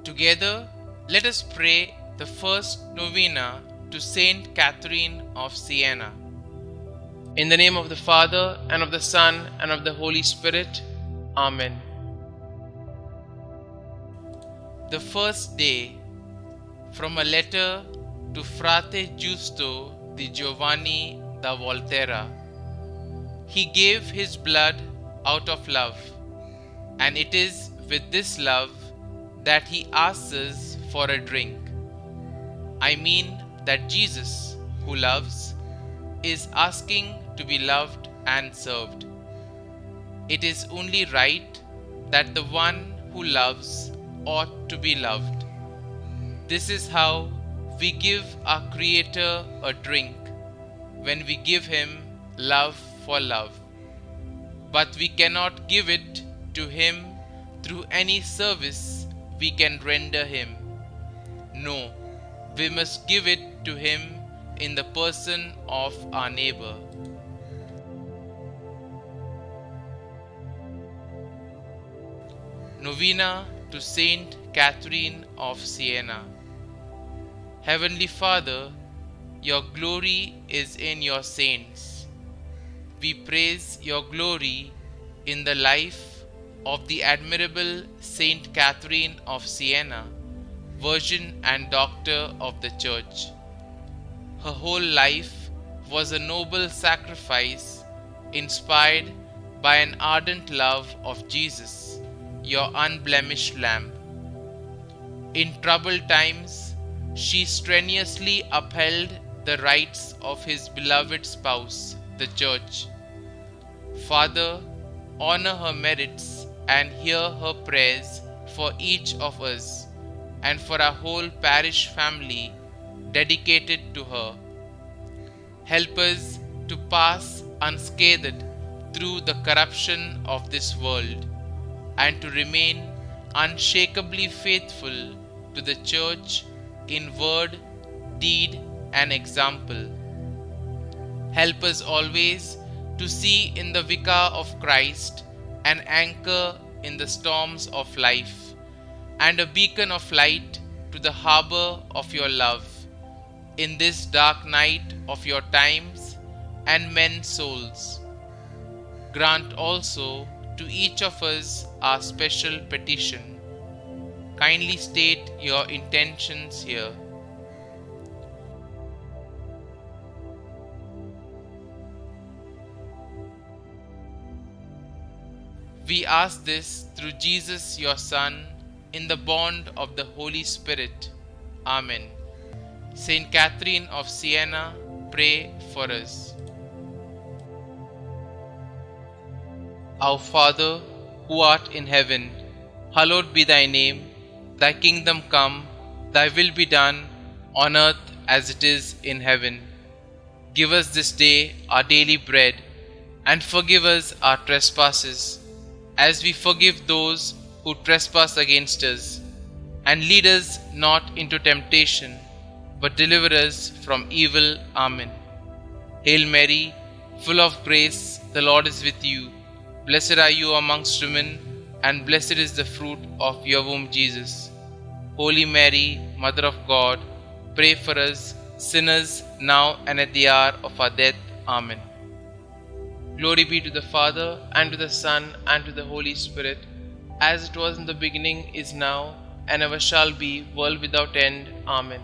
Together, let us pray the first novena to Saint Catherine of Siena. In the name of the Father, and of the Son, and of the Holy Spirit. Amen. The first day, from a letter to Frate Giusto di Giovanni da Volterra. He gave his blood out of love, and it is with this love that he asks us for a drink. I mean that Jesus, who loves, is asking to be loved and served. It is only right that the one who loves ought to be loved. This is how we give our Creator a drink, when we give Him love for love. But we cannot give it to Him through any service we can render Him. No, we must give it to Him in the person of our neighbor. Novena to Saint Catherine of Siena. Heavenly Father, your glory is in your saints. We praise your glory in the life of the admirable Saint Catherine of Siena, Virgin and Doctor of the Church. Her whole life was a noble sacrifice inspired by an ardent love of Jesus, your unblemished Lamb. In troubled times, she strenuously upheld the rights of his beloved spouse, the Church. Father, honor her merits and hear her prayers for each of us and for our whole parish family dedicated to her. Help us to pass unscathed through the corruption of this world and to remain unshakably faithful to the Church in word, deed, and example. Help us always to see in the Vicar of Christ an anchor in the storms of life and a beacon of light to the harbor of your love in this dark night of your times and men's souls. Grant also to each of us our special petition. Kindly state your intentions here. We ask this through Jesus, your Son, in the bond of the Holy Spirit. Amen. Saint Catherine of Siena, pray for us. Our Father, who art in heaven, hallowed be thy name. Thy kingdom come, thy will be done, on earth as it is in heaven. Give us this day our daily bread, and forgive us our trespasses, as we forgive those who trespass against us. And lead us not into temptation, but deliver us from evil. Amen. Hail Mary, full of grace, the Lord is with you. Blessed are you amongst women, and blessed is the fruit of your womb, Jesus. Holy Mary, Mother of God, pray for us sinners, now and at the hour of our death. Amen. Glory be to the Father, and to the Son, and to the Holy Spirit, as it was in the beginning, is now, and ever shall be, world without end. Amen.